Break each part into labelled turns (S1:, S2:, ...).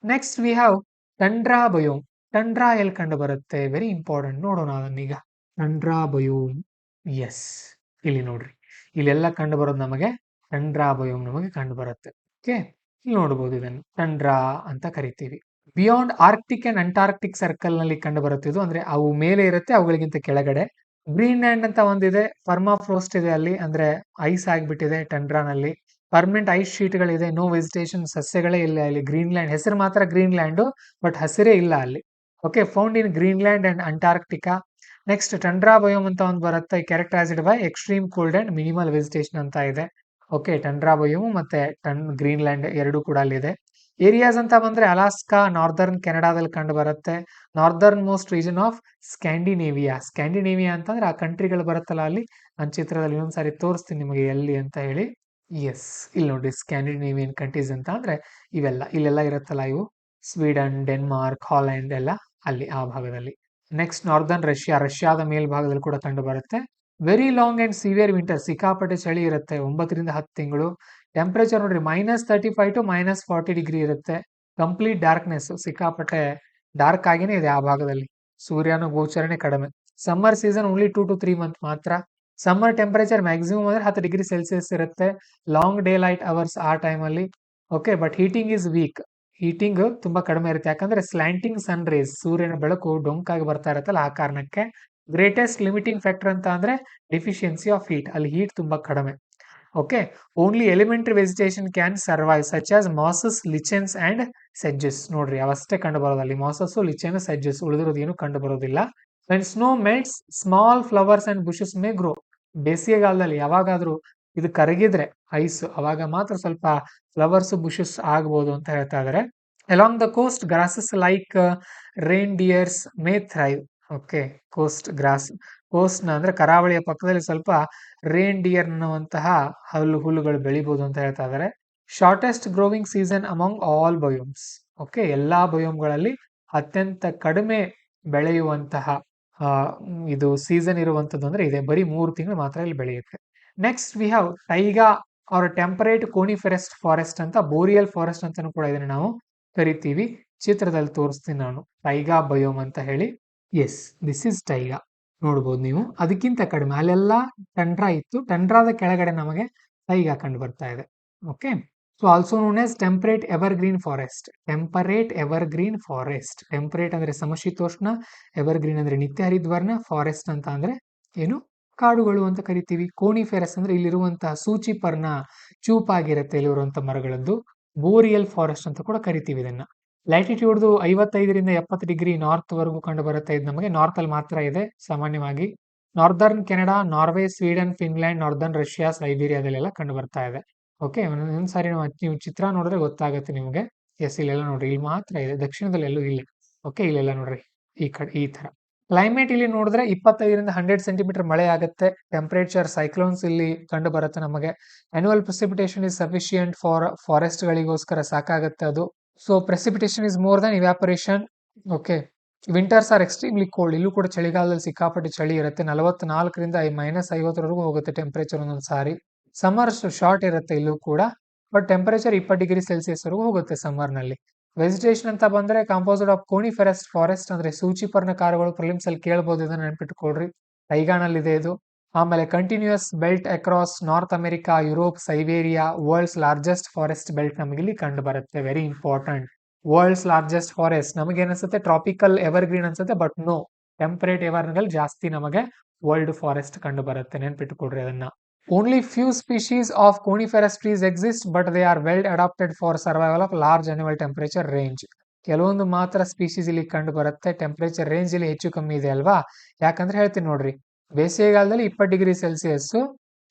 S1: Next we have tundra biome. Tundra ಎಲ್ಲಿ ಕಂಡು ಬರುತ್ತೆ? Very important. ನೋಡೋಣ ಅದನ್ನೀಗ. Tundra biome. ಎಸ್, ಇಲ್ಲಿ ನೋಡ್ರಿ, ಇಲ್ಲೆಲ್ಲ ಕಂಡು ಬರೋದು ನಮಗೆ ಟಂಡ್ರಾ ಬಯೋಮ್ ನಮಗೆ ಕಂಡು ಬರುತ್ತೆ. ಓಕೆ, ಇಲ್ಲಿ ನೋಡಬಹುದು, ಇದನ್ನು ಟಂಡ್ರಾ ಅಂತ ಕರಿತೀವಿ. Beyond Arctic and Antarctic circle ನಲ್ಲಿ ಕಂಡು ಬರುತ್ತಿದ್ದು, ಅಂದ್ರೆ ಅವು ಮೇಲೆ ಇರುತ್ತೆ, ಅವುಗಳಿಗಿಂತ ಕೆಳಗಡೆ. ಗ್ರೀನ್ಲ್ಯಾಂಡ್ ಅಂತ ಒಂದಿದೆ, ಪರ್ಮಾಫ್ರೋಸ್ಟ್ ಇದೆ ಅಲ್ಲಿ, ಅಂದ್ರೆ ಐಸ್ ಆಗ್ಬಿಟ್ಟಿದೆ ಟಂಡ್ರಾನಲ್ಲಿ. ಪರ್ಮನೆಂಟ್ ಐಸ್ ಶೀಟ್ ಗಳಿದೆ, ನೋ ವೆಜಿಟೇಷನ್, ಸಸ್ಯಗಳೇ ಇಲ್ಲ ಇಲ್ಲಿ. ಗ್ರೀನ್ಲ್ಯಾಂಡ್ ಹೆಸರು ಮಾತ್ರ ಗ್ರೀನ್ಲ್ಯಾಂಡ್, ಬಟ್ ಹಸಿರೇ ಇಲ್ಲ ಅಲ್ಲಿ. Okay, found in Greenland and Antarctica. Next tundra biome ಅಂತ ಒಂದು ಬರುತ್ತೆ, characterised by extreme cold and minimal vegetation ಅಂತ ಇದೆ. ಓಕೆ, ಟಂಡ್ರಾ ಬಯೋಮ್ ಮತ್ತೆ ಗ್ರೀನ್ಲ್ಯಾಂಡ್ ಎರಡು ಕೂಡ ಅಲ್ಲಿದೆ. ಏರಿಯಾಸ್ ಅಂತ ಬಂದ್ರೆ ಅಲಾಸ್ಕಾ, ನಾರ್ದರ್ನ್ ಕೆನಡಾದಲ್ಲಿ ಕಂಡು ಬರುತ್ತೆ. Northern most region of Scandinavia. Scandinavia ಅಂತಂದ್ರೆ ಆ ಕಂಟ್ರಿಗಳು ಬರುತ್ತಲ್ಲ ಅಲ್ಲಿ. ನಾನು ಚಿತ್ರದಲ್ಲಿ ಇನ್ನೊಂದ್ಸಾರಿ ತೋರಿಸ್ತೀನಿ ನಿಮಗೆ ಎಲ್ಲಿ ಅಂತ ಹೇಳಿ. ಎಸ್, ಇಲ್ಲಿ ನೋಡ್ರಿ, ಸ್ಕ್ಯಾಂಡಿನೇವಿಯನ್ ಕಂಟ್ರೀಸ್ ಅಂತ ಅಂದ್ರೆ ಇವೆಲ್ಲ, ಇಲ್ಲೆಲ್ಲ ಇರುತ್ತಲ್ಲ ಇವು, ಸ್ವೀಡನ್, ಡೆನ್ಮಾರ್ಕ್, ಹಾಲೆಂಡ್ ಎಲ್ಲ ಅಲ್ಲಿ ಆ ಭಾಗದಲ್ಲಿ. ನೆಕ್ಸ್ಟ್ ನಾರ್ದರ್ನ್ ರಷ್ಯಾ, ರಷ್ಯಾದ ಮೇಲ್ಭಾಗದಲ್ಲಿ ಕೂಡ ಕಂಡು ಬರುತ್ತೆ. Very long and severe winter, ಸಿಕ್ಕಾಪಟ್ಟೆ ಚಳಿ ಇರುತ್ತೆ, 9 ರಿಂದ 10 ತಿಂಗಳು. ಟೆಂಪರೇಚರ್ ನೋಡ್ರಿ -35 to -40 ಡಿಗ್ರಿ ಇರುತ್ತೆ. ಕಂಪ್ಲೀಟ್ ಡಾರ್ಕ್ನೆಸ್, ಸಿಕ್ಕಾಪಟ್ಟೆ ಡಾರ್ಕ್ ಆಗಿನೇ ಇದೆ ಆ ಭಾಗದಲ್ಲಿ. ಸೂರ್ಯನ ಗೋಚರಣೆ ಕಡಿಮೆ. Summer season only 2 to 3 month ಮಾತ್ರ. ಸಮ್ಮರ್ ಟೆಂಪರೇಚರ್ ಮ್ಯಾಕ್ಸಿಮಮ್ ಅಂದ್ರೆ 10 ಡಿಗ್ರಿ ಸೆಲ್ಸಿಯಸ್ ಇರುತ್ತೆ. ಲಾಂಗ್ ಡೇ ಲೈಟ್ ಅವರ್ಸ್ ಆ ಟೈಮಲ್ಲಿ. Okay, but heating is weak. Heating ತುಂಬಾ ಕಡಿಮೆ ಇರುತ್ತೆ, ಯಾಕಂದ್ರೆ ಸ್ಲ್ಯಾಂಟಿಂಗ್ ಸನ್ ರೇಸ್, ಸೂರ್ಯನ ಬೆಳಕು ಡೊಂಕಾಗಿ ಬರ್ತಾ ಇರುತ್ತಲ್ಲ ಆ ಕಾರಣಕ್ಕೆ. ಗ್ರೇಟೆಸ್ಟ್ ಲಿಮಿಟಿಂಗ್ ಫ್ಯಾಕ್ಟರ್ ಅಂತ ಅಂದ್ರೆ ಡಿಫಿಷಿಯನ್ಸಿ ಆಫ್ ಹೀಟ್, ಅಲ್ಲಿ ಹೀಟ್ ತುಂಬಾ ಕಡಿಮೆ. Okay, only elementary vegetation can survive such as mosses, lichens and sedges. ನೋಡ್ರಿ, ಅವಷ್ಟೇ ಕಂಡು ಬರೋದಲ್ಲಿ ಮಾಸಸ್, ಲಿಚೆನ್, ಸೆಡ್ಜಸ್, ಉಳಿದಿರೋದು ಏನು ಕಂಡು ಬರೋದಿಲ್ಲ. When snow melts, small flowers and bushes May grow. ಬೇಸಿಗೆಗಾಲದಲ್ಲಿ ಯಾವಾಗಾದ್ರೂ ಇದು ಕರಗಿದ್ರೆ ಐಸ್, ಅವಾಗ ಮಾತ್ರ ಸ್ವಲ್ಪ ಫ್ಲವರ್ಸ್, ಬುಷಸ್ ಆಗ್ಬೋದು ಅಂತ ಹೇಳ್ತಾ ಇದಾರೆ. Along the coast grasses like reindeers may thrive. Okay, coast grass, coast ನ ಅಂದ್ರೆ ಕರಾವಳಿಯ ಪಕ್ಕದಲ್ಲಿ ಸ್ವಲ್ಪ ರೇನ್ ಡಿಯರ್ ಅನ್ನುವಂತಹ ಹುಲ್ಲುಗಳು ಬೆಳಿಬಹುದು ಅಂತ ಹೇಳ್ತಾ ಇದ್ದಾರೆ. Shortest growing season among all biomes. Okay, ಎಲ್ಲಾ ಬಯೋಮ್ಗಳಲ್ಲಿ ಅತ್ಯಂತ ಕಡಿಮೆ ಬೆಳೆಯುವಂತಹ ಇದು ಸೀಸನ್ ಇರುವಂತದ್ದು ಅಂದ್ರೆ ಇದೆ, ಬರೀ 3 ತಿಂಗಳು ಮಾತ್ರ ಇಲ್ಲಿ ಬೆಳೆಯುತ್ತೆ. Next we have taiga or temperate coniferous forest ಅಂತ, ಬೋರಿಯಲ್ ಫಾರೆಸ್ಟ್ ಅಂತಾನು ಕೂಡ ಇದನ್ನ ನಾವು ಕರಿತೀವಿ. ಚಿತ್ರದಲ್ಲಿ ತೋರಿಸ್ತೀನಿ ನಾನು, ಟೈಗಾ ಬಯೋಮ್ ಅಂತ ಹೇಳಿ. Yes, this is taiga. ನೋಡ್ಬೋದು ನೀವು, ಅದಕ್ಕಿಂತ ಕಡಿಮೆ ಅಲ್ಲೆಲ್ಲ ಟಂಡ್ರಾ ಇತ್ತು, ಟಂಡ್ರಾದ ಕೆಳಗಡೆ ನಮಗೆ ಟೈಗಾ ಕಂಡು ಬರ್ತಾ ಇದೆ. Okay, so also known as temperate evergreen forest. Temperate evergreen forest, temperate ಅಂದ್ರೆ ಸಮಶೀತೋಷ್ಣ, ಎವರ್ಗ್ರೀನ್ ಅಂದ್ರೆ ನಿತ್ಯ ಹರಿದ್ವರ್ಣ, ಫಾರೆಸ್ಟ್ ಅಂತ ಅಂದ್ರೆ ಏನು, ಕಾಡುಗಳು ಅಂತ ಕರಿತೀವಿ. ಕೋನಿಫೆರಸ್ ಅಂದ್ರೆ ಇಲ್ಲಿರುವಂತಹ ಸೂಚಿಪರ್ಣ ಚೂಪಾಗಿರುತ್ತೆ ಇಲ್ಲಿರುವಂತಹ ಮರಗಳದ್ದು. ಬೋರಿಯಲ್ ಫಾರೆಸ್ಟ್ ಅಂತ ಕೂಡ ಕರಿತೀವಿ ಇದನ್ನ. ಲ್ಯಾಟಿಟ್ಯೂಡ್ದು 55 ರಿಂದ 70 ಡಿಗ್ರಿ ನಾರ್ತ್ ವರೆಗೂ ಕಂಡು ಬರುತ್ತೆ. ಇದು ನಮಗೆ ನಾರ್ತ್ ಅಲ್ಲಿ ಮಾತ್ರ ಇದೆ ಸಾಮಾನ್ಯವಾಗಿ. Northern Canada, Norway, Sweden, Finland, northern Russia, ಸೈಬೀರಿಯಾದಲ್ಲೆಲ್ಲ ಕಂಡು ಬರ್ತಾ ಇದೆ. ಓಕೆ, ಒಂದ್ಸಾರಿ ನೀವು ಚಿತ್ರ ನೋಡಿದ್ರೆ ಗೊತ್ತಾಗುತ್ತೆ ನಿಮಗೆ. ಎಸ್, ಇಲ್ಲೆಲ್ಲ ನೋಡ್ರಿ, ಇಲ್ಲಿ ಮಾತ್ರ ಇದೆ, ದಕ್ಷಿಣದಲ್ಲಿ ಎಲ್ಲೂ ಇಲ್ಲ. ಓಕೆ, ಇಲ್ಲೆಲ್ಲ ನೋಡ್ರಿ, ಈ ಕಡೆ ಈ ತರ. ಕ್ಲೈಮೇಟ್ ಇಲ್ಲಿ ನೋಡಿದ್ರೆ 25 ರಿಂದ 100 ಸೆಂಟಿಮೀಟರ್ ಮಳೆ ಆಗುತ್ತೆ. ಟೆಂಪರೇಚರ್ ಸೈಕ್ಲೋನ್ಸ್ ಇಲ್ಲಿ ಕಂಡು ಬರುತ್ತೆ ನಮಗೆ. Annual precipitation is sufficient for forest ಗಳಿಗೋಸ್ಕರ ಸಾಕಾಗುತ್ತೆ ಅದು. So precipitation is more than evaporation. Okay, winters are extremely cold. ಇಲ್ಲೂ ಕೂಡ ಚಳಿಗಾಲದಲ್ಲಿ ಸಿಕ್ಕಾಪಟ್ಟೆ ಚಳಿ ಇರುತ್ತೆ, 44 ರಿಂದ -50 ಹೋಗುತ್ತೆ ಟೆಂಪರೇಚರ್ ಒಂದೊಂದು ಸಾರಿ. ಸಮ್ಮರ್ ಶಾರ್ಟ್ ಇರುತ್ತೆ ಇಲ್ಲೂ ಕೂಡ, ಬಟ್ ಟೆಂಪರೇಚರ್ 20 ಡಿಗ್ರಿ ಸೆಲ್ಸಿಯಸ್ ವರೆಗೂ ಹೋಗುತ್ತೆ ಸಮ್ಮರ್ ನಲ್ಲಿ. ವೆಜಿಟೇಷನ್ ಅಂತ ಬಂದ್ರೆ ಕಾಂಪೋಸಿಟ್ ಆಫ್ ಕೋನಿಫೆರಸ್ ಫಾರೆಸ್ಟ್, ಅಂದ್ರೆ ಸೂಚಿಪರ್ಣ ಕಾಡುಗಳು. ಪ್ರಿಲಿಮ್ಸ್ ಅಲ್ಲಿ ಕೇಳಬಹುದು, ಇದನ್ನ ನೆನ್ಪಿಟ್ಕೊಳ್ರಿ. ಟೈಗಾನಲ್ಲಿದೆ ಇದು. ಆಮೇಲೆ continuous belt across North America, Europe, Siberia. World's largest forest belt ನಮಗೆ ಇಲ್ಲಿ ಕಂಡು ಬರುತ್ತೆ. Very important. World's largest forest ನಮಗೆ ಏನಿಸುತ್ತೆ, ಟ್ರಾಪಿಕಲ್ ಎವರ್ಗ್ರೀನ್ ಅನ್ಸುತ್ತೆ, ಬಟ್ ನೋ, ಟೆಂಪರೇಟ್ ಎವರ್ನಲ್ಲಿ ಜಾಸ್ತಿ ನಮಗೆ ವರ್ಲ್ಡ್ ಫಾರೆಸ್ಟ್ ಕಂಡು ಬರುತ್ತೆ, ನೆನ್ಪಿಟ್ಕೊಡ್ರಿ ಅದನ್ನ. Only few species of coniferous trees exist, but they are well adapted for survival of large animal temperature range. ಕೆಲವೊಂದು ಮಾತ್ರ ಸ್ಪೀಶೀಸ್ ಇಲ್ಲಿ ಕಂಡು ಬರುತ್ತೆ, ಟೆಂಪರೇಚರ್ ರೇಂಜ್ ಇಲ್ಲಿ ಹೆಚ್ಚು ಕಮ್ಮಿ ಇದೆ ಅಲ್ವಾ. ಯಾಕಂದ್ರೆ ಹೇಳ್ತೀನಿ ನೋಡ್ರಿ, ಬೇಸಿಗೆಗಾಲದಲ್ಲಿ 20 ಡಿಗ್ರಿ ಸೆಲ್ಸಿಯಸ್,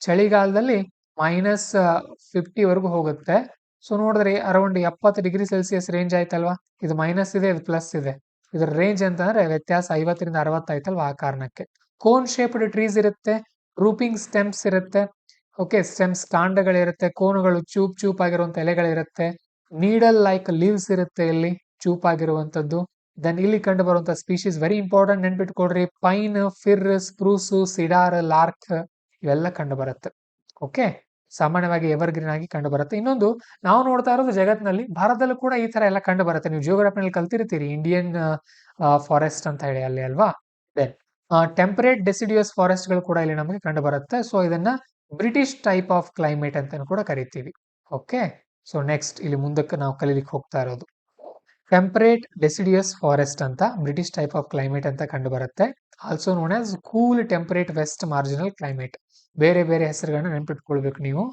S1: ಚಳಿಗಾಲದಲ್ಲಿ -50 ವರೆಗೂ ಹೋಗುತ್ತೆ. ಸೊ ನೋಡಿದ್ರೆ ಅರೌಂಡ್ 70 ಡಿಗ್ರಿ ಸೆಲ್ಸಿಯಸ್ ರೇಂಜ್ ಆಯ್ತಲ್ವಾ. ಇದು ಮೈನಸ್ ಇದೆ, ಇದು ಪ್ಲಸ್ ಇದೆ. ಇದರ ರೇಂಜ್ ಅಂತಂದ್ರೆ ವ್ಯತ್ಯಾಸ 50 ರಿಂದ 60 ಆಯ್ತಲ್ವಾ, ಆ ಕಾರಣಕ್ಕೆ. ಕೋನ್ ಶೇಪ್ಡ್ ಟ್ರೀಸ್ ಇರುತ್ತೆ, ರೂಪಿಂಗ್ ಸ್ಟೆಮ್ಸ್ ಇರುತ್ತೆ. ಓಕೆ, ಸ್ಟೆಮ್ಸ್ ಕಾಂಡಗಳಿರುತ್ತೆ, ಕೋನುಗಳು ಚೂಪ್ ಆಗಿರುವಂತ ಎಲೆಗಳಿರುತ್ತೆ. ನೀಡಲ್ ಲೈಕ್ ಲೀವ್ಸ್ ಇರುತ್ತೆ ಇಲ್ಲಿ, ಚೂಪಾಗಿರುವಂತದ್ದು. ದೆನ್ ಇಲ್ಲಿ ಕಂಡು ಬರುವಂತಹ ಸ್ಪೀಶೀಸ್ ವೆರಿ ಇಂಪಾರ್ಟೆಂಟ್, ನೆನ್ಪಿಟ್ಕೊಡ್ರಿ. ಪೈನ್, ಫಿರ್, ಸ್ಪ್ರೂಸ್, ಸಿಡಾರ್, ಲಾರ್ಕ್ ಇವೆಲ್ಲ ಕಂಡು ಬರುತ್ತೆ. ಓಕೆ, ಸಾಮಾನ್ಯವಾಗಿ ಎವರ್ಗ್ರೀನ್ ಆಗಿ ಕಂಡು ಬರುತ್ತೆ. ಇನ್ನೊಂದು ನಾವು ನೋಡ್ತಾ ಇರೋದು ಜಗತ್ತಿನಲ್ಲಿ, ಭಾರತದಲ್ಲೂ ಕೂಡ ಈ ತರ ಎಲ್ಲ ಕಂಡು ಬರುತ್ತೆ. ನೀವು ಜಿಯೋಗ್ರಫಿನಲ್ಲಿ ಕಲ್ತಿರ್ತೀರಿ, ಇಂಡಿಯನ್ ಫಾರೆಸ್ಟ್ ಅಂತ ಹೇಳಿ ಅಲ್ಲಿ ಅಲ್ವಾ. ದೆನ್ ಟೆಂಪರೇಟ್ ಡೆಸಿಡಿಯಸ್ ಫಾರೆಸ್ಟ್ ಗಳು ಕೂಡ ಇಲ್ಲಿ ನಮಗೆ ಕಂಡು ಬರುತ್ತೆ. ಸೊ ಇದನ್ನ ಬ್ರಿಟಿಷ್ ಟೈಪ್ ಆಫ್ ಕ್ಲೈಮೇಟ್ ಅಂತ ಕೂಡ ಕರಿತೀವಿ. ಓಕೆ, ಸೊ ನೆಕ್ಸ್ಟ್ ಇಲ್ಲಿ ಮುಂದಕ್ಕೆ ನಾವು ಕಲೀಲಿಕ್ಕೆ ಹೋಗ್ತಾ ಇರೋದು ಟೆಂಪರೇಟ್ ಡೆಸಿಡಿಯಸ್ ಫಾರೆಸ್ಟ್ ಅಂತ, ಬ್ರಿಟಿಷ್ ಟೈಪ್ ಆಫ್ ಕ್ಲೈಮೇಟ್ ಅಂತ ಕಂಡು ಬರುತ್ತೆ. Also known as cool temperate west marginal climate. ಬೇರೆ ಬೇರೆ ಹೆಸರುಗಳನ್ನ ನೆನ್ಪಿಟ್ಕೊಳ್ಬೇಕು ನೀವು,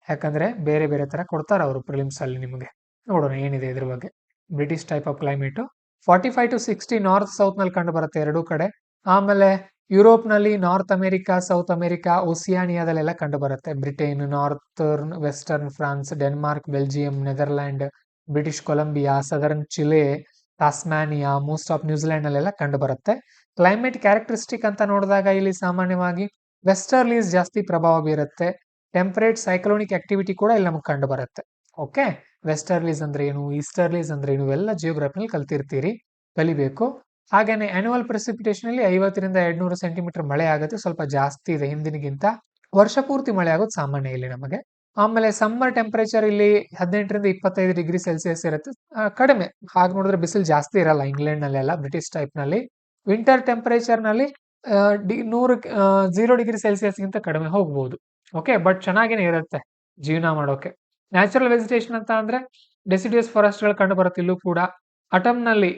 S1: ಯಾಕಂದ್ರೆ ಬೇರೆ ಬೇರೆ ತರ ಕೊಡ್ತಾರೆ ಅವರು ಪ್ರಿಲಿಮ್ಸ್ ಅಲ್ಲಿ ನಿಮಗೆ. ನೋಡೋಣ ಏನಿದೆ ಇದ್ರ ಬಗ್ಗೆ. British type of climate 45 to 60 north south ನಲ್ಲಿ ಕಂಡು ಬರುತ್ತೆ ಎರಡೂ ಕಡೆ. ಆಮೇಲೆ ಯುರೋಪ್ ನಲ್ಲಿ ನಾರ್ತ್ ಅಮೆರಿಕಾ, ಸೌತ್ ಅಮೆರಿಕಾ, ಓಸಿಯಾನಿಯಾದಲ್ಲೆಲ್ಲ ಕಂಡು ಬರುತ್ತೆ. Britain, northern, western France, Denmark, Belgium, Netherland, British Columbia, southern Chile, Tasmania, most of New Zealand ನಲ್ಲೆಲ್ಲ ಕಂಡು ಬರುತ್ತೆ. ಕ್ಲೈಮೇಟ್ ಕ್ಯಾರೆಕ್ಟರಿಸ್ಟಿಕ್ ಅಂತ ನೋಡಿದಾಗ ಇಲ್ಲಿ ಸಾಮಾನ್ಯವಾಗಿ ವೆಸ್ಟರ್ಲೀಸ್ ಜಾಸ್ತಿ ಪ್ರಭಾವ ಬೀರುತ್ತೆ. ಟೆಂಪರೇಟ್ ಸೈಕ್ಲೋನಿಕ್ ಆಕ್ಟಿವಿಟಿ ಕೂಡ ಇಲ್ಲಿ ನಮಗೆ ಕಂಡು ಬರುತ್ತೆ. ಓಕೆ, ವೆಸ್ಟರ್ಲೀಸ್ ಅಂದ್ರೆ ಏನು, ಈಸ್ಟರ್ಲೀಸ್ ಅಂದ್ರೆ ಏನು, ಇವೆಲ್ಲ ಜಿಯೋಗ್ರಫಿನಲ್ಲಿ ಕಲ್ತಿರ್ತೀರಿ, ಕಲಿಬೇಕು. ಹಾಗೇನೆ ಆನ್ಯುವಲ್ ಪ್ರೆಸಿಪಿಟೇಷನ್ ಅಲ್ಲಿ 50 ರಿಂದ 200 ಸೆಂಟಿಮೀಟರ್ ಮಳೆ ಆಗುತ್ತೆ, ಸ್ವಲ್ಪ ಜಾಸ್ತಿ ಇದೆ ಹಿಂದಿನಗಿಂತ. ವರ್ಷ ಪೂರ್ತಿ ಮಳೆ ಆಗೋದು ಸಾಮಾನ್ಯ ಇಲ್ಲಿ ನಮಗೆ. ಆಮೇಲೆ ಸಮ್ಮರ್ ಟೆಂಪರೇಚರ್ ಇಲ್ಲಿ 18 ರಿಂದ 25 ಡಿಗ್ರಿ ಸೆಲ್ಸಿಯಸ್ ಇರುತ್ತೆ, ಕಡಿಮೆ. ಹಾಗೆ ನೋಡಿದ್ರೆ ಬಿಸಿಲು ಜಾಸ್ತಿ ಇರಲ್ಲ ಇಂಗ್ಲೆಂಡ್ ನಲ್ಲೆಲ್ಲ, ಬ್ರಿಟಿಷ್ ಟೈಪ್ ನಲ್ಲಿ. ವಿಂಟರ್ ಟೆಂಪರೇಚರ್ ನಲ್ಲಿ 0 ಡಿಗ್ರಿ ಸೆಲ್ಸಿಯಸ್ ಗಿಂತ ಕಡಿಮೆ ಹೋಗ್ಬೋದು. ಓಕೆ, ಬಟ್ ಚೆನ್ನಾಗೇನೆ ಇರುತ್ತೆ ಜೀವನ ಮಾಡೋಕೆ. ನ್ಯಾಚುರಲ್ ವೆಜಿಟೇಷನ್ ಅಂತ ಅಂದ್ರೆ ಡೆಸಿಡಿಯಸ್ ಫಾರೆಸ್ಟ್ ಗಳು ಕಂಡು ಬರುತ್ತೆ ಇಲ್ಲೂ ಕೂಡ. ಅಟಮ್ ನಲ್ಲಿ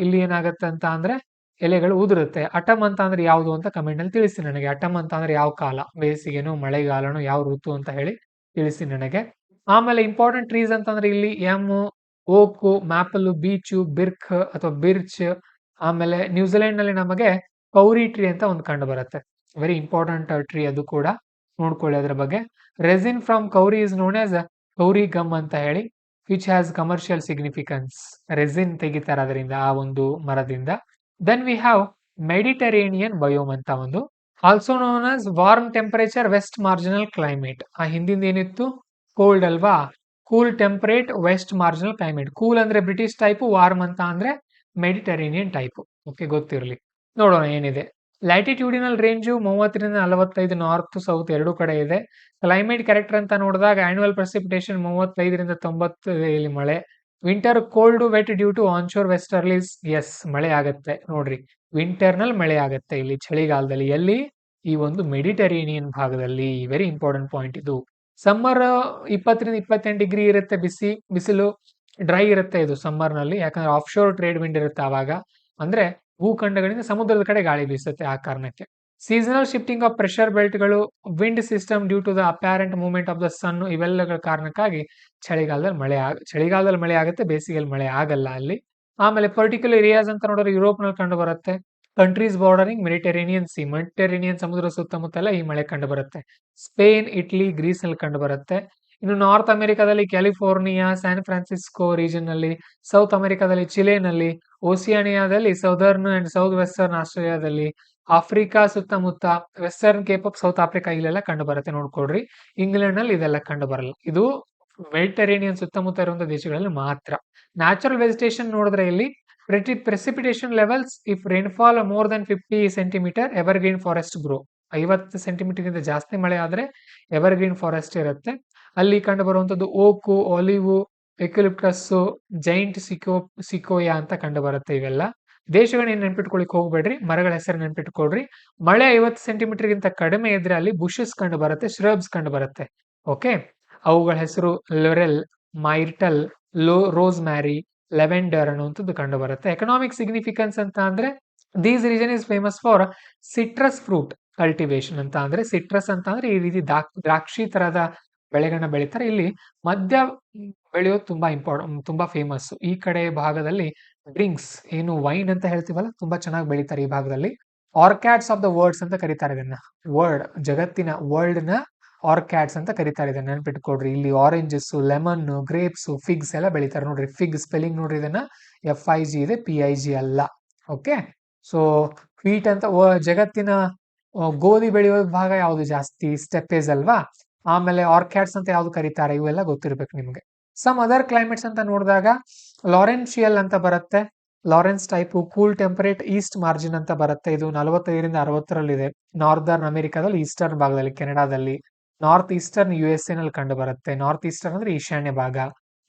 S1: ಇಲ್ಲಿ ಏನಾಗುತ್ತೆ ಅಂತ ಅಂದ್ರೆ ಎಲೆಗಳು ಉದುರುತ್ತೆ. ಅಟಮ್ ಅಂತ ಅಂದ್ರೆ ಯಾವುದು ಅಂತ ಕಮೆಂಟ್ ನಲ್ಲಿ ತಿಳಿಸಿ ನನಗೆ. ಅಟಮ್ ಅಂತ ಅಂದ್ರೆ ಯಾವ ಕಾಲ, ಬೇಸಿಗೆನೋ ಮಳೆಗಾಲನೋ ಯಾವ ಋತು ಅಂತ ಹೇಳಿ ತಿಳಿಸಿ ನನಗೆ. ಆಮೇಲೆ ಇಂಪಾರ್ಟೆಂಟ್ ಟ್ರೀಸ್ ಅಂತಂದ್ರೆ ಇಲ್ಲಿ ಎಮ್, ಓಕು, ಮ್ಯಾಪಲ್, ಬೀಚು, ಬಿರ್ಕ್ ಅಥವಾ ಬಿರ್ಚ್. ಆಮೇಲೆ ನ್ಯೂಜಿಲೆಂಡ್ ನಲ್ಲಿ ನಮಗೆ ಕೌರಿ ಟ್ರೀ ಅಂತ ಒಂದು ಕಂಡು ಬರುತ್ತೆ, ವೆರಿ ಇಂಪಾರ್ಟೆಂಟ್ ಟ್ರೀ ಅದು ಕೂಡ, ನೋಡ್ಕೊಳ್ಳಿ ಅದ್ರ ಬಗ್ಗೆ. Resin from kauri is known as kauri gum ಅಂತ ಹೇಳಿ, which has commercial significance. Resin ತೆಗಿತಾರೆ ಅದರಿಂದ, ಆ ಒಂದು ಮರದಿಂದ. Then we have Mediterranean biome ಅಂತ ಒಂದು, also known as warm temperature west marginal climate. ಆ ಹಿಂದಿಂದ ಏನಿತ್ತು ಕೋಲ್ಡ್ ಅಲ್ವಾ, cool temperate west marginal climate. Cool ಅಂದ್ರೆ ಬ್ರಿಟಿಷ್ ಟೈಪ್, ವಾರ್ಮ್ ಅಂತ ಅಂದ್ರೆ ಮೆಡಿಟರೇನಿಯನ್ ಟೈಪ್. ಓಕೆ, ಗೊತ್ತಿರಲಿ. ನೋಡೋಣ ಏನಿದೆ. ಲ್ಯಾಟಿಟ್ಯೂಡಿನಲ್ ರೇಂಜು 30 ರಿಂದ 45 ನಾರ್ತ್ ಸೌತ್ ಎರಡೂ ಕಡೆ ಇದೆ. ಕ್ಲೈಮೇಟ್ ಕ್ಯಾರೆಕ್ಟರ್ ಅಂತ ನೋಡಿದಾಗ ಆನ್ಯುವಲ್ ಪ್ರೆಸಿಪಿಟೇಷನ್ 35 ರಿಂದ 90 ಇಲ್ಲಿ ಮಳೆ. Winter cold wet due to onshore westerlies. Yes, ಮಳೆ ಆಗತ್ತೆ ನೋಡ್ರಿ, ವಿಂಟರ್ ನಲ್ಲಿ ಮಳೆ ಆಗತ್ತೆ ಇಲ್ಲಿ ಚಳಿಗಾಲದಲ್ಲಿ. ಎಲ್ಲಿ? ಈ ಒಂದು ಮೆಡಿಟರೇನಿಯನ್ ಭಾಗದಲ್ಲಿ. ವೆರಿ ಇಂಪಾರ್ಟೆಂಟ್ ಪಾಯಿಂಟ್ ಇದು. ಸಮ್ಮರ್ 20 ರಿಂದ 28 ಡಿಗ್ರಿ ಇರುತ್ತೆ, ಬಿಸಿಲು ಡ್ರೈ ಇರುತ್ತೆ ಇದು ಸಮ್ಮರ್ ನಲ್ಲಿ, ಯಾಕಂದ್ರೆ ಆಫ್ ಶೋರ್ ಟ್ರೇಡ್ ವಿಂಡ್ ಇರುತ್ತೆ ಆವಾಗ. ಅಂದ್ರೆ ಭೂಖಂಡಗಳಿಂದ ಸಮುದ್ರದ ಕಡೆ ಗಾಳಿ ಬೀಸುತ್ತೆ, ಆ ಕಾರಣಕ್ಕೆ. ಸೀಸನಲ್ ಶಿಫ್ಟಿಂಗ್ ಆಫ್ ಪ್ರೆಷರ್ ಬೆಲ್ಟ್ಗಳು, wind system due to the apparent movement of the sun, ಇವೆಲ್ಲಗಳ ಕಾರಣಕ್ಕಾಗಿ ಚಳಿಗಾಲದಲ್ಲಿ ಮಳೆ ಆಗುತ್ತೆ, ಬೇಸಿಗೆಯಲ್ಲಿ ಮಳೆ ಆಗಲ್ಲ ಅಲ್ಲಿ. ಆಮೇಲೆ ಪರ್ಟಿಕ್ಯುಲರ್ ಏರಿಯಾಸ್ ಅಂತ ನೋಡಿದ್ರೆ ಯುರೋಪ್ ನಲ್ಲಿ ಕಂಡು ಬರುತ್ತೆ. Countries bordering Mediterranean C, Mediterranean ಸಮುದ್ರ ಸುತ್ತಮುತ್ತಲ ಈ ಮಳೆ ಕಂಡು ಬರುತ್ತೆ. ಸ್ಪೇನ್, ಇಟಲಿ, ಗ್ರೀಸ್ ನಲ್ಲಿ ಕಂಡು ಬರುತ್ತೆ. ಇನ್ನು ನಾರ್ತ್ ಅಮೆರಿಕಾದಲ್ಲಿ ಕ್ಯಾಲಿಫೋರ್ನಿಯಾ, ಸ್ಯಾನ್ ಫ್ರಾನ್ಸಿಸ್ಕೋ ರೀಜನ್ ನಲ್ಲಿ, ಸೌತ್ ಅಮೆರಿಕಾದಲ್ಲಿ ಚಿಲೆನಲ್ಲಿ, ಓಸಿಯಾನಿಯಾದಲ್ಲಿ ಸೌದರ್ನ್ ಅಂಡ್ ಸೌತ್ ವೆಸ್ಟರ್ನ್ ಆಸ್ಟ್ರೇಲಿಯಾದಲ್ಲಿ, ಆಫ್ರಿಕಾ ಸುತ್ತಮುತ್ತ, western Cape of south Africa ಇಲ್ಲೆಲ್ಲ ಕಂಡು ಬರುತ್ತೆ, ನೋಡ್ಕೊಡ್ರಿ. ಇಂಗ್ಲೆಂಡ್ ನಲ್ಲಿ ಇದೆಲ್ಲ ಕಂಡು ಬರಲ್ಲ, ಇದು ಮೆಡಿಟರೇನಿಯನ್ ಸುತ್ತಮುತ್ತ ಇರುವಂತಹ ದೇಶಗಳಲ್ಲಿ ಮಾತ್ರ. ನ್ಯಾಚುರಲ್ ವೆಜಿಟೇಷನ್ ನೋಡಿದ್ರೆ ಇಲ್ಲಿ precipitation levels if rainfall more than 50 centimetre evergreen forest grow. 50 centimetre ಗಿಂತ ಜಾಸ್ತಿ ಮಳೆ ಆದ್ರೆ ಎವರ್ಗ್ರೀನ್ ಫಾರೆಸ್ಟ್ ಇರುತ್ತೆ. ಅಲ್ಲಿ ಕಂಡು ಬರುವಂತದ್ದು ಓಕು, ಒಲಿವು, ಎಕ್ಯುಲಿಪ್ಟಸ್, ಜೈಂಟ್ ಸಿಕೋಯಾ ಅಂತ ಕಂಡು ಬರುತ್ತೆ. ಇವೆಲ್ಲ ದೇಶಗಳನ್ನ ನೆನ್ಪಿಟ್ಕೊಳಿಕ್ ಹೋಗ್ಬೇಡ್ರಿ, ಮರಗಳ ಹೆಸರು ನೆನ್ಪಿಟ್ಕೊಳ್ರಿ. ಮಳೆ 50 ಸೆಂಟಿಮೀಟರ್ ಗಿಂತ ಕಡಿಮೆ ಇದ್ರೆ ಅಲ್ಲಿ ಬುಷಸ್ ಕಂಡು ಬರುತ್ತೆ, ಶ್ರಬ್ಸ್ ಕಂಡು ಬರುತ್ತೆ. ಓಕೆ, ಅವುಗಳ ಹೆಸರು ಲೊರೆಲ್, ಮೈರ್ಟಲ್, ರೋಸ್ ಮ್ಯಾರಿ, ಲೆವೆಂಡರ್ ಅನ್ನುವಂಥದ್ದು ಕಂಡು ಬರುತ್ತೆ. ಎಕನಾಮಿಕ್ ಸಿಗ್ನಿಫಿಕೆನ್ಸ್ ಅಂತ ಅಂದ್ರೆ these region is famous for citrus fruit cultivation ಅಂತ ಅಂದ್ರೆ, ಸಿಟ್ರಸ್ ಅಂತ ಅಂದ್ರೆ ಈ ರೀತಿ ದ್ರಾಕ್ಷಿ ತರದ ಬೆಳೆಗಳನ್ನ ಬೆಳೀತಾರೆ. ಇಲ್ಲಿ ಮದ್ಯ ಬೆಳೆಯೋದು ತುಂಬಾ ಇಂಪಾರ್ಟೆಂಟ್, ತುಂಬಾ ಫೇಮಸ್ ಈ ಕಡೆ ಭಾಗದಲ್ಲಿ. ಡ್ರಿಂಕ್ಸ್ ಏನು ವೈನ್ ಅಂತ ಹೇಳ್ತೀವಲ್ಲ, ತುಂಬಾ ಚೆನ್ನಾಗಿ ಬೆಳೀತಾರೆ ಈ ಭಾಗದಲ್ಲಿ. ಆರ್ಕ್ಯಾಡ್ಸ್ ಆಫ್ ದ ವರ್ಡ್ಸ್ ಅಂತ ಕರೀತಾರೆ ಇದನ್ನ. ಜಗತ್ತಿನ ವರ್ಲ್ಡ್ ನ ಆರ್ಕ್ಯಾಡ್ಸ್ ಅಂತ ಕರೀತಾರೆ ಇದನ್ನ, ನೆನ್ಪಿಟ್ಕೊಡ್ರಿ. ಇಲ್ಲಿ ಆರೆಂಜಸ್, ಲೆಮನ್, ಗ್ರೇಪ್ಸ್, ಫಿಗ್ಸ್ ಎಲ್ಲ ಬೆಳೀತಾರೆ ನೋಡ್ರಿ. ಫಿಗ್ ಸ್ಪೆಲ್ಲಿಂಗ್ ನೋಡ್ರಿ, ಇದನ್ನ FIG ಇದೆ, PIG ಅಲ್ಲ. ಓಕೆ, ಸೊ ವೀಟ್ ಅಂತ ಜಗತ್ತಿನ ಗೋಧಿ ಬೆಳೆಯೋ ಭಾಗ ಯಾವುದು ಜಾಸ್ತಿ? ಸ್ಟೆಪ್ಪೇಸ್ ಅಲ್ವಾ. ಆಮೇಲೆ ಆರ್ಕ್ಯಾಡ್ಸ್ ಅಂತ ಯಾವ್ದು ಕರೀತಾರೆ, ಇವೆಲ್ಲ ಗೊತ್ತಿರ್ಬೇಕು ನಿಮ್ಗೆ. ಸಮ್ ಅದರ್ ಕ್ಲೈಮೇಟ್ಸ್ ಅಂತ ನೋಡಿದಾಗ ಲಾರೆನ್ಶಿಯಲ್ ಅಂತ ಬರುತ್ತೆ. Lawrence type cool temperate east margin ಅಂತ ಬರುತ್ತೆ. ಇದು 45 ರಿಂದ 60 ಇದೆ ನಾರ್ದರ್ನ್ ಅಮೆರಿಕಾದಲ್ಲಿ, ಈಸ್ಟರ್ನ್ ಭಾಗದಲ್ಲಿ, ಕೆನಡಾದಲ್ಲಿ. ನಾರ್ತ್ ಈಸ್ಟರ್ನ್ USA ನಲ್ಲಿ ಕಂಡು ಬರುತ್ತೆ. ನಾರ್ತ್ ಈಸ್ಟರ್ನ್ ಅಂದ್ರೆ ಈಶಾನ್ಯ ಭಾಗ.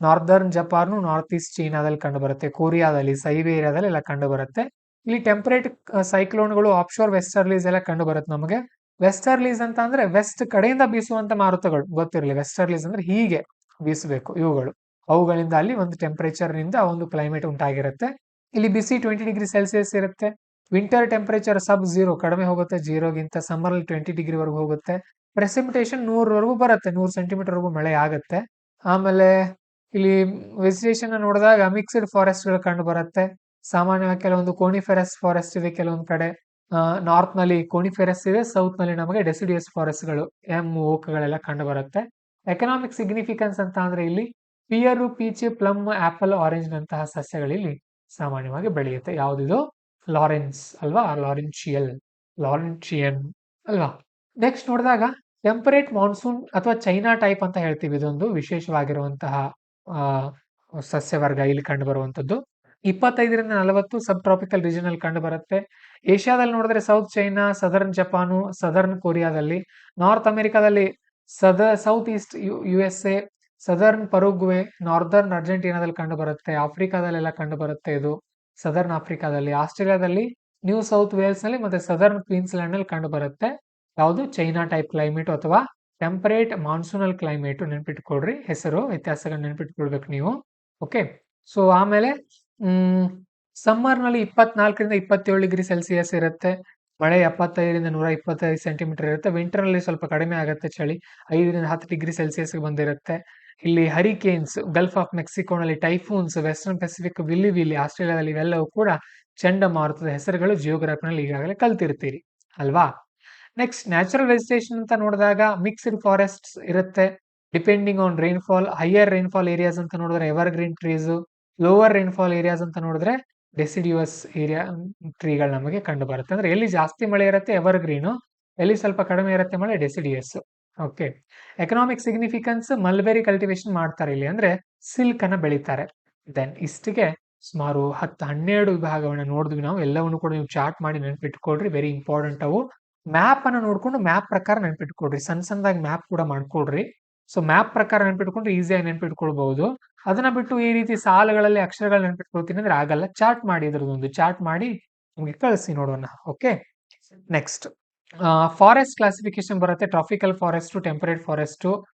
S1: ನಾರ್ದರ್ನ್ ಜಪಾನ್, ನಾರ್ತ್ ಈಸ್ಟ್ ಚೀನಾದಲ್ಲಿ ಕಂಡು ಬರುತ್ತೆ. ಕೊರಿಯಾದಲ್ಲಿ, ಸೈಬೇರಿಯಾದಲ್ಲಿ ಎಲ್ಲ ಕಂಡು ಬರುತ್ತೆ. ಇಲ್ಲಿ ಟೆಂಪರೇಟ್ ಸೈಕ್ಲೋನ್ಗಳು ಆಫ್ಶೋರ್ ವೆಸ್ಟರ್ಲೀಸ್ ಎಲ್ಲ ಕಂಡು ಬರುತ್ತೆ ನಮಗೆ. ವೆಸ್ಟರ್ಲೀಸ್ ಅಂತ ಅಂದ್ರೆ ವೆಸ್ಟ್ ಕಡೆಯಿಂದ ಬೀಸುವಂತ ಮಾರುತಗಳು ಗೊತ್ತಿರಲಿ. ವೆಸ್ಟರ್ಲೀಸ್ ಅಂದ್ರೆ ಹೀಗೆ ಬೀಸಬೇಕು ಇವುಗಳು. ಅವುಗಳಿಂದ ಅಲ್ಲಿ ಒಂದು ಟೆಂಪರೇಚರ್ ನಿಂದ ಒಂದು ಕ್ಲೈಮೇಟ್ ಉಂಟಾಗಿರುತ್ತೆ. ಇಲ್ಲಿ ಬಿಸಿ 20 ಡಿಗ್ರಿ ಸೆಲ್ಸಿಯಸ್ ಇರುತ್ತೆ. ವಿಂಟರ್ ಟೆಂಪರೇಚರ್ ಸಬ್ ಝೀರೋ ಕಡಿಮೆ ಹೋಗುತ್ತೆ, ಜೀರೋಗಿಂತ. ಸಮ್ಮರ್ ಅಲ್ಲಿ 20 ಡಿಗ್ರಿವರೆಗೂ ಹೋಗುತ್ತೆ. ಪ್ರೆಸಿಪಿಟೇಷನ್ 100 ವರೆಗೂ ಬರುತ್ತೆ, 100 ಸೆಂಟಿಮೀಟರ್ ವರೆಗೂ ಮಳೆ ಆಗುತ್ತೆ. ಆಮೇಲೆ ಇಲ್ಲಿ ವೆಜಿಟೇಷನ್ ನೋಡಿದಾಗ ಮಿಕ್ಸ್ಡ್ ಫಾರೆಸ್ಟ್ ಗಳು ಕಂಡು ಬರುತ್ತೆ. ಸಾಮಾನ್ಯವಾಗಿ ಕೆಲವೊಂದು ಕೋನಿಫೆರಸ್ ಫಾರೆಸ್ಟ್ ಇದೆ ಕೆಲವೊಂದ್ ಕಡೆ. ನಾರ್ತ್ ನಲ್ಲಿ ಕೋನಿಫೆರಸ್ ಇದೆ, ಸೌತ್ ನಲ್ಲಿ ನಮಗೆ ಡೆಸಿಡಿಯಸ್ ಫಾರೆಸ್ಟ್ ಗಳು, ಓಕ್ಗಳೆಲ್ಲ ಕಂಡು ಬರುತ್ತೆ. ಎಕನಾಮಿಕ್ ಸಿಗ್ನಿಫಿಕೆನ್ಸ್ ಅಂತ ಅಂದ್ರೆ ಇಲ್ಲಿ ಪಿಯರು, ಪೀಚ್, ಪ್ಲಮ್, ಆಪಲ್, ಆರೆಂಜ್ ನಂತಹ ಸಸ್ಯಗಳಲ್ಲಿ ಸಾಮಾನ್ಯವಾಗಿ ಬೆಳೆಯುತ್ತೆ. ಯಾವ್ದಿದು? ಲಾರೆನ್ಸ್ ಅಲ್ವಾ, ಲಾರೆನ್ಶಿಯನ್ ಅಲ್ವಾ. ನೆಕ್ಸ್ಟ್ ನೋಡಿದಾಗ ಟೆಂಪರೇಟ್ ಮಾನ್ಸೂನ್ ಅಥವಾ ಚೈನಾ ಟೈಪ್ ಅಂತ ಹೇಳ್ತೀವಿ. ಇದೊಂದು ವಿಶೇಷವಾಗಿರುವಂತಹ ಸಸ್ಯವರ್ಗ ಇಲ್ಲಿ ಕಂಡು ಬರುವಂತದ್ದು. 25 ರಿಂದ 40 ಸಬ್ ಟ್ರಾಪಿಕಲ್ ರೀಜನ್ ಅಲ್ಲಿ ಕಂಡು ಬರುತ್ತೆ. ಏಷ್ಯಾದಲ್ಲಿ ನೋಡಿದ್ರೆ South China, southern Japan, southern ಕೊರಿಯಾದಲ್ಲಿ. ನಾರ್ತ್ ಅಮೆರಿಕಾದಲ್ಲಿ south east USA, southern Paraguay, northern ಅರ್ಜೆಂಟೀನಾದಲ್ಲಿ ಕಂಡು ಬರುತ್ತೆ. ಆಫ್ರಿಕಾದಲ್ಲೆಲ್ಲ ಕಂಡು ಬರುತ್ತೆ ಇದು, ಸದರ್ನ್ ಆಫ್ರಿಕಾದಲ್ಲಿ. ಆಸ್ಟ್ರೇಲಿಯಾದಲ್ಲಿ ನ್ಯೂ ಸೌತ್ ವೇಲ್ಸ್ ನಲ್ಲಿ ಮತ್ತೆ ಸದರ್ನ್ ಕ್ವೀನ್ಸ್ಲ್ಯಾಂಡ್ ನಲ್ಲಿ ಕಂಡು ಬರುತ್ತೆ. ಯಾವುದು? ಚೈನಾ ಟೈಪ್ ಕ್ಲೈಮೇಟ್ ಅಥವಾ ಟೆಂಪರೇಟ್ ಮಾನ್ಸೂನಲ್ ಕ್ಲೈಮೇಟ್. ನೆನ್ಪಿಟ್ಕೊಳ್ರಿ ಹೆಸರು, ವ್ಯತ್ಯಾಸಗಳನ್ನ ನೆನ್ಪಿಟ್ಕೊಳ್ಬೇಕು ನೀವು. ಓಕೆ. ಸೊ ಆಮೇಲೆ ಸಮ್ಮರ್ ನಲ್ಲಿ 24 ರಿಂದ 27 ಡಿಗ್ರಿ ಸೆಲ್ಸಿಯಸ್ ಇರುತ್ತೆ. ಮಳೆ 75 ರಿಂದ 125 ಸೆಂಟಿಮೀಟರ್ ಇರುತ್ತೆ. ವಿಂಟರ್ ನಲ್ಲಿ ಸ್ವಲ್ಪ ಕಡಿಮೆ ಆಗುತ್ತೆ ಚಳಿ, 5 ರಿಂದ 10 ಡಿಗ್ರಿ ಸೆಲ್ಸಿಯಸ್ ಬಂದಿರುತ್ತೆ. ಇಲ್ಲಿ ಹರಿಕೇನ್ಸ್, ಗಲ್ಫ್ ಆಫ್ ಮೆಕ್ಸಿಕೋನಲ್ಲಿ ಟೈಫೂನ್ಸ್, ವೆಸ್ಟರ್ನ್ ಪೆಸಿಫಿಕ್ ವಿಲ್ಲಿ ಆಸ್ಟ್ರೇಲಿಯಾದಲ್ಲಿ, ಇವೆಲ್ಲವೂ ಕೂಡ ಚಂಡಮಾರುತದ ಹೆಸರುಗಳು. ಜಿಯೋಗ್ರಫಿನಲ್ಲಿ ಈಗಾಗಲೇ ಕಲ್ತಿರ್ತೀರಿ ಅಲ್ವಾ. ನೆಕ್ಸ್ಟ್ ನ್ಯಾಚುರಲ್ ವೆಜಿಟೇಷನ್ ಅಂತ ನೋಡಿದಾಗ ಮಿಕ್ಸ್ಡ್ ಫಾರೆಸ್ಟ್ ಇರುತ್ತೆ. Depending on rainfall, higher rainfall areas ಅಂತ ನೋಡಿದ್ರೆ ever green trees, lower rainfall areas ಅಂತ ನೋಡಿದ್ರೆ ಡೆಸಿಡಿಯಸ್ ಏರಿಯಾ ಟ್ರೀಗಳು ನಮಗೆ ಕಂಡು ಬರುತ್ತೆ. ಅಂದ್ರೆ ಎಲ್ಲಿ ಜಾಸ್ತಿ ಮಳೆ ಇರುತ್ತೆ ಎವರ್ ಗ್ರೀನು, ಎಲ್ಲಿ ಸ್ವಲ್ಪ ಕಡಿಮೆ ಇರುತ್ತೆ ಮಳೆ deciduous. Okay. Economic significance, mulberry cultivation ಮಾಡ್ತಾರೆ ಇಲ್ಲಿ, ಅಂದ್ರೆ ಸಿಲ್ಕ್ ಅನ್ನ ಬೆಳೀತಾರೆ. ದೆನ್ ಇಷ್ಟಿಗೆ ಸುಮಾರು 10-12 ವಿಭಾಗಗಳನ್ನ ನೋಡಿದ್ವಿ ನಾವು. ಎಲ್ಲವನ್ನು ಕೂಡ ನೀವು ಚಾರ್ಟ್ ಮಾಡಿ ನೆನ್ಪಿಟ್ಕೊಳ್ರಿ, ವೆರಿ ಇಂಪಾರ್ಟೆಂಟ್ ಅವು. ಮ್ಯಾಪ್ ಅನ್ನ ನೋಡ್ಕೊಂಡು ಮ್ಯಾಪ್ ಪ್ರಕಾರ ನೆನ್ಪಿಟ್ಕೊಳ್ರಿ, ಸಣ್ಣದಾಗಿ ಮ್ಯಾಪ್ ಕೂಡ ಮಾಡ್ಕೊಳ್ರಿ. ಸೊ ಮ್ಯಾಪ್ ಪ್ರಕಾರ ನೆನ್ಪಿಟ್ಕೊಂಡ್ರೆ ಈಸಿಯಾಗಿ ನೆನ್ಪಿಟ್ಕೊಳ್ಬಹುದು. ಅದನ್ನ ಬಿಟ್ಟು ಈ ರೀತಿ ಸಾಲುಗಳಲ್ಲಿ ಅಕ್ಷರಗಳು ನೆನ್ಪಿಟ್ಕೊಳ್ತೀನಿ ಅಂದ್ರೆ ಆಗಲ್ಲ. ಚಾರ್ಟ್ ಮಾಡಿ, ಇದ್ರದೊಂದು ಚಾರ್ಟ್ ಮಾಡಿ ನಿಮ್ಗೆ ಕಳಿಸಿ ನೋಡೋಣ. ಓಕೆ. ನೆಕ್ಸ್ಟ್ ಫಾರೆಸ್ಟ್ ಕ್ಲಾಸಿಫಿಕೇಶನ್ ಬರುತ್ತೆ. ಟ್ರಾಪಿಕಲ್ ಫಾರೆಸ್ಟ್, ಟೆಂಪರೇಟ್ ಫಾರೆಸ್ಟ್,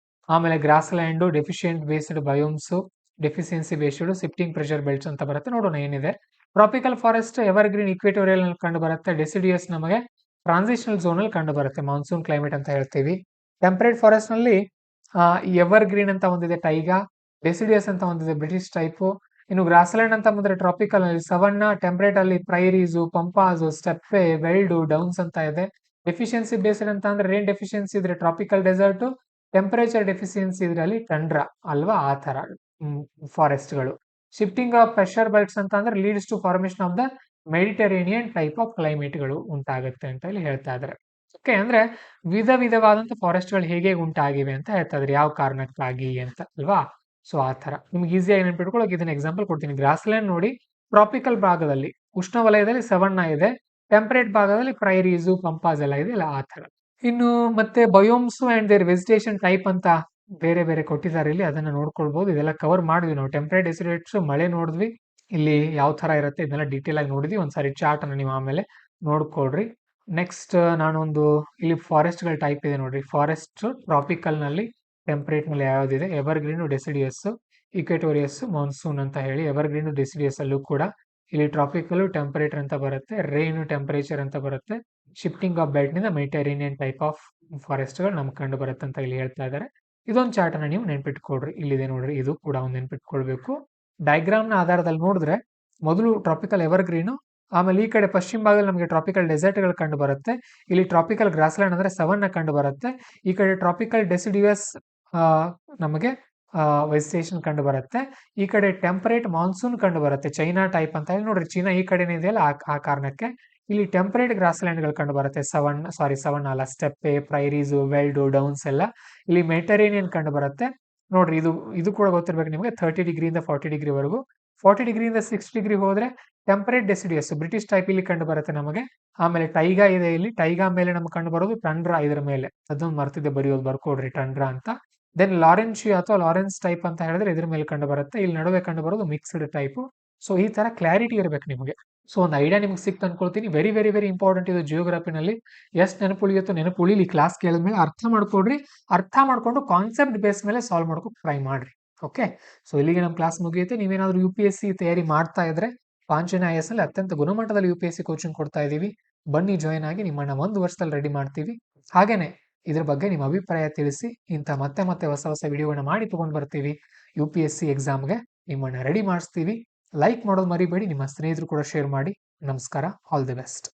S1: ಆಮೇಲೆ grassland, deficient based biomes, deficiency based, shifting pressure belts ಅಂತ ಬರುತ್ತೆ. ನೋಡೋಣ ಏನಿದೆ. Tropical forest evergreen equatorial ನಲ್ಲಿ ಕಂಡು ಬರುತ್ತೆ. ಡೆಸಿಡಿಯಸ್ ನಮಗೆ ಟ್ರಾನ್ಸಿಷನಲ್ ಝೋನ್ ಅಲ್ಲಿ ಕಂಡು ಬರುತ್ತೆ, ಮಾನ್ಸೂನ್ ಕ್ಲೈಮೇಟ್ ಅಂತ ಹೇಳ್ತೀವಿ. ಟೆಂಪರೇಟ್ ಫಾರೆಸ್ಟ್ ನಲ್ಲಿ ಎವರ್ ಗ್ರೀನ್ ಅಂತ ಒಂದಿದೆ ಟೈಗಾ, ಡೆಸಿಡಿಯಸ್ ಅಂತ ಒಂದಿದೆ ಬ್ರಿಟಿಷ್ ಟೈಪ್. ಇನ್ನು ಗ್ರಾಸ್ಲ್ಯಾಂಡ್ ಅಂತ ಬಂದ್ರೆ ಟ್ರಾಪಿಕಲ್ ಅಲ್ಲಿ ಸವನ್ನ, ಟೆಂಪರೇಟ್ ಅಲ್ಲಿ ಪ್ರೈರೀಸು, ಪಂಪಾಸು, ಸ್ಟೆಪ್ಪೆ, ವೆಲ್ಡು, ಡೌನ್ಸ್ ಅಂತ ಇದೆ. ಡೆಫಿಷಿಯನ್ಸಿ ಬೇಸ್ಡ್ ಅಂತ ಅಂದ್ರೆ ರೇನ್ ಡೆಫಿಷಿಯನ್ಸಿ ಇದ್ರೆ ಟ್ರಾಪಿಕಲ್ ಡೆಸರ್ಟ್, ಟೆಂಪರೇಚರ್ ಡೆಫಿಷಿಯನ್ಸಿ ಇದ್ರೆ ಅಲ್ಲಿ ಟಂಡ್ರಾ ಅಲ್ವಾ, ಆ ತರ ಫಾರೆಸ್ಟ್ ಗಳು. ಶಿಫ್ಟಿಂಗ್ ಆಫ್ ಪ್ರೆಷರ್ ಬೆಲ್ಟ್ಸ್ ಅಂತ ಅಂದ್ರೆ leads to formation of the Mediterranean type of climate ಗಳು ಉಂಟಾಗುತ್ತೆ ಅಂತ ಇಲ್ಲಿ ಹೇಳ್ತಾ ಇದ್ದಾರೆ. ಓಕೆ. ಅಂದ್ರೆ ವಿಧವಾದಂತ ಫಾರೆಸ್ಟ್ ಗಳು ಹೇಗೆ ಉಂಟಾಗಿವೆ ಅಂತ ಹೇಳ್ತಾ ಇದ್ದಾರೆ, ಯಾವ ಕಾರಣಕ್ಕಾಗಿ ಅಂತ ಅಲ್ವಾ. ಸೊ ಆ ತರ ನಿಮ್ಗೆ ಈಸಿಯಾಗಿ ನೆನ್ಪಿಟ್ಕೊಳ್ಳೋಕೆ ಇದನ್ನ ಎಕ್ಸಾಂಪಲ್ ಕೊಡ್ತೀನಿ. ಗ್ರಾಸ್ಲ್ಯಾಂಡ್ ನೋಡಿ, ಟ್ರಾಪಿಕಲ್ ಭಾಗದಲ್ಲಿ ಉಷ್ಣವಲಯದಲ್ಲಿ ಸವನ್ನ ಇದೆ, ಟೆಂಪರೇಟ್ ಭಾಗದಲ್ಲಿ ಪ್ರೈರೀಸು, ಪಂಪಾಸ್ ಎಲ್ಲ ಇದೆ, ಇಲ್ಲ ಆ ತರ. ಇನ್ನು ಮತ್ತೆ biomes and there vegetation type ಅಂತ ಬೇರೆ ಬೇರೆ ಕೊಟ್ಟಿದ್ದಾರೆ ಇಲ್ಲಿ, ಅದನ್ನ ನೋಡ್ಕೊಳ್ಬಹುದು. ಇದೆಲ್ಲ ಕವರ್ ಮಾಡಿದ್ವಿ ನಾವು. ಟೆಂಪರೇಟ್, ಡೆಸಿಡೇಟ್ಸ್, ಮಳೆ ನೋಡಿದ್ವಿ, ಇಲ್ಲಿ ಯಾವ ತರ ಇರುತ್ತೆ ಇದನ್ನೆಲ್ಲ ಡೀಟೇಲ್ ಆಗಿ ನೋಡಿದ್ವಿ. ಒಂದ್ಸಾರಿ ಚಾರ್ಟ್ ಅನ್ನ ನೀವು ಆಮೇಲೆ ನೋಡ್ಕೊಳ್ರಿ. ನೆಕ್ಸ್ಟ್ ನಾನೊಂದು ಇಲ್ಲಿ ಫಾರೆಸ್ಟ್ ಗಳ ಟೈಪ್ ಇದೆ ನೋಡ್ರಿ. ಫಾರೆಸ್ಟ್ ಟ್ರಾಪಿಕಲ್ ನಲ್ಲಿ, ಟೆಂಪರೇಟ್ ನಲ್ಲಿ ಯಾವ್ದಿದೆ, ಎವರ್ ಗ್ರೀನ್, ಡೆಸಿಡಿಯಸ್, ಇಕ್ವೇಟೋರಿಯಸ್, ಮಾನ್ಸೂನ್ ಅಂತ ಹೇಳಿ. ಎವರ್ ಗ್ರೀನ್, ಡೆಸಿಡಿಯಸ್ ಅಲ್ಲೂ ಕೂಡ ಇಲ್ಲಿ ಟ್ರಾಪಿಕಲ್, ಟೆಂಪರೇಚರ್ ಅಂತ ಬರುತ್ತೆ, ರೈನ್, ಟೆಂಪರೇಚರ್ ಅಂತ ಬರುತ್ತೆ. ಶಿಫ್ಟಿಂಗ್ ಆಫ್ ಬೆಲ್ಟ್ ನಿಂದ ಮೆಡಿಟರೇನಿಯನ್ ಟೈಪ್ ಆಫ್ ಫಾರೆಸ್ಟ್ ಗಳು ನಮ್ಗೆ ಕಂಡು ಬರುತ್ತೆ ಅಂತ ಇಲ್ಲಿ ಹೇಳ್ತಾ ಇದ್ದಾರೆ. ಇದೊಂದು ಚಾರ್ಟ್ ಅನ್ನ ನೀವು ನೆನ್ಪಿಟ್ಕೊಳ್ರಿ, ಇಲ್ಲಿದೆ ನೋಡ್ರಿ, ಇದು ಕೂಡ ಒಂದು ನೆನ್ಪಿಟ್ಕೊಳ್ಬೇಕು. ಡಯಾಗ್ರಾಮ್ ನ ಆಧಾರದಲ್ಲಿ ನೋಡಿದ್ರೆ ಮೊದಲು ಟ್ರಾಪಿಕಲ್ ಎವರ್ ಗ್ರೀನು, ಆಮೇಲೆ ಈ ಕಡೆ ಪಶ್ಚಿಮ ಭಾಗದಲ್ಲಿ ನಮಗೆ ಟ್ರಾಪಿಕಲ್ ಡೆಸರ್ಟ್ ಗಳು ಕಂಡು ಬರುತ್ತೆ. ಇಲ್ಲಿ ಟ್ರಾಪಿಕಲ್ ಗ್ರಾಸ್ಲ್ಯಾಂಡ್ ಅಂದ್ರೆ ಸವನ್ನ ಕಂಡು ಬರುತ್ತೆ. ಈ ಕಡೆ ಟ್ರಾಪಿಕಲ್ ಡೆಸಿಡಿಯಸ್ ನಮಗೆ ವೆಜಿಟೇಷನ್ ಕಂಡು ಬರುತ್ತೆ. ಈಕಡೆ ಟೆಂಪರೇಟ್ ಮಾನ್ಸೂನ್ ಕಂಡು ಬರುತ್ತೆ, ಚೈನಾ ಟೈಪ್ ಅಂತ ಹೇಳಿ ನೋಡ್ರಿ. ಚೈನಾ ಈ ಕಡೆನೇ ಇದೆಯಲ್ಲ, ಆ ಕಾರಣಕ್ಕೆ ಇಲ್ಲಿ ಟೆಂಪರೇಟ್ ಗ್ರಾಸ್ಲ್ಯಾಂಡ್ ಗಳು ಕಂಡು ಬರುತ್ತೆ. ಸವನ್ ಅಲ್ಲ, ಸ್ಟೆಪ್ಪೆ, ಪ್ರೈರೀಸು, ವೆಲ್ಡು, ಡೌನ್ಸ್ ಎಲ್ಲ ಇಲ್ಲಿ ಮೆಡಿಟರೇನಿಯನ್ ಕಂಡು ಬರುತ್ತೆ. ನೋಡ್ರಿ, ಇದು ಕೂಡ ಗೊತ್ತಿರ್ಬೇಕು ನಿಮಗೆ. 30 ಡಿಗ್ರಿಯಿಂದ 40 ಡಿಗ್ರಿ ವರೆಗೂ. 40 ಡಿಗ್ರಿಯಿಂದ 60 ಡಿಗ್ರಿ ಹೋದ್ರೆ ಟೆಂಪರೇಟ್ ಡೆಸಿಡಿಯಸ್ ಬ್ರಿಟಿಷ್ ಟೈಪ್ ಇಲ್ಲಿ ಕಂಡು ಬರುತ್ತೆ ನಮಗೆ. ಆಮೇಲೆ ಟೈಗಾ ಇದೆ ಇಲ್ಲಿ, ಟೈಗಾ ಮೇಲೆ ನಮ್ಗೆ ಕಂಡು ಬರೋದು ಟಂಡ್ರಾ ಇದರ ಮೇಲೆ. ಅದೊಂದು ಮರ್ತಿದ್ದೆ ಬರೆಯೋದು, ಬರ್ಕೊಡ್ರಿ ಟಂಡ್ರಾ ಅಂತ. ದೆನ್ ಲಾರೆನ್ಶಿಯಾ ಅಥವಾ ಲಾರೆನ್ಸ್ ಟೈಪ್ ಅಂತ ಹೇಳಿದ್ರೆ ಇದ್ರ ಮೇಲೆ ಕಂಡು ಬರುತ್ತೆ. ಇಲ್ಲಿ ನಡುವೆ ಕಂಡು ಬರೋದು ಮಿಕ್ಸ್ಡ್ ಟೈಪ್. ಸೊ ಈ ತರ ಕ್ಲಾರಿಟಿ ಇರಬೇಕು ನಿಮಗೆ. ಸೊ ಒಂದು ಐಡಿಯಾ ನಿಮ್ಗೆ ಸಿಕ್ತು ಅನ್ಕೊಳ್ತೀನಿ. ವೆರಿ ವೆರಿ ವೆರಿ ಇಂಪಾರ್ಟೆಂಟ್ ಇದು ಜಿಯೋಗ್ರಫಿನಲ್ಲಿ. ಎಷ್ಟು ನೆನಪುಳಿಯುತ್ತೋ ನೆನಪುಳಿಲಿ, ಕ್ಲಾಸ್ ಕೇಳಿದ್ಮೇಲೆ ಅರ್ಥ ಮಾಡ್ಕೊಡ್ರಿ. ಅರ್ಥ ಮಾಡ್ಕೊಂಡು ಕಾನ್ಸೆಪ್ಟ್ ಬೇಸ್ ಮೇಲೆ ಸಾಲ್ವ್ ಮಾಡ್ಕೊಂಡು ಟ್ರೈ ಮಾಡ್ರಿ. ಓಕೆ, ಸೊ ಇಲ್ಲಿಗೆ ನಮ್ಮ ಕ್ಲಾಸ್ ಮುಗಿಯುತ್ತೆ. ನೀವೇನಾದ್ರೂ UPSC ತಯಾರಿ ಮಾಡ್ತಾ ಇದ್ರೆ ಪಾಂಚನ IAS ನಲ್ಲಿ ಅತ್ಯಂತ ಗುಣಮಟ್ಟದಲ್ಲಿ UPSC ಕೋಚಿಂಗ್ ಕೊಡ್ತಾ ಇದೀವಿ. ಬನ್ನಿ ಜಾಯ್ನ್ ಆಗಿ, ನಿಮ್ಮನ್ನ 1 ವರ್ಷದಲ್ಲಿ ರೆಡಿ ಮಾಡ್ತೀವಿ. ಹಾಗೇನೆ ಇದ್ರ ಬಗ್ಗೆ ನಿಮ್ಮ ಅಭಿಪ್ರಾಯ ತಿಳಿಸಿ. ಇಂಥ ಮತ್ತೆ ಮತ್ತೆ ಹೊಸ ಹೊಸ ವಿಡಿಯೋಗಳನ್ನ ಮಾಡಿ ತಗೊಂಡ್ ಬರ್ತೀವಿ. UPSC ಎಕ್ಸಾಮ್ಗೆ ನಿಮ್ಮನ್ನ ರೆಡಿ ಮಾಡಿಸ್ತೀವಿ. ಲೈಕ್ ಮಾಡೋದು ಮರಿಬೇಡಿ, ನಿಮ್ಮ ಸ್ನೇಹಿತರು ಕೂಡ ಶೇರ್ ಮಾಡಿ. ನಮಸ್ಕಾರ, ಆಲ್ ದಿ ಬೆಸ್ಟ್.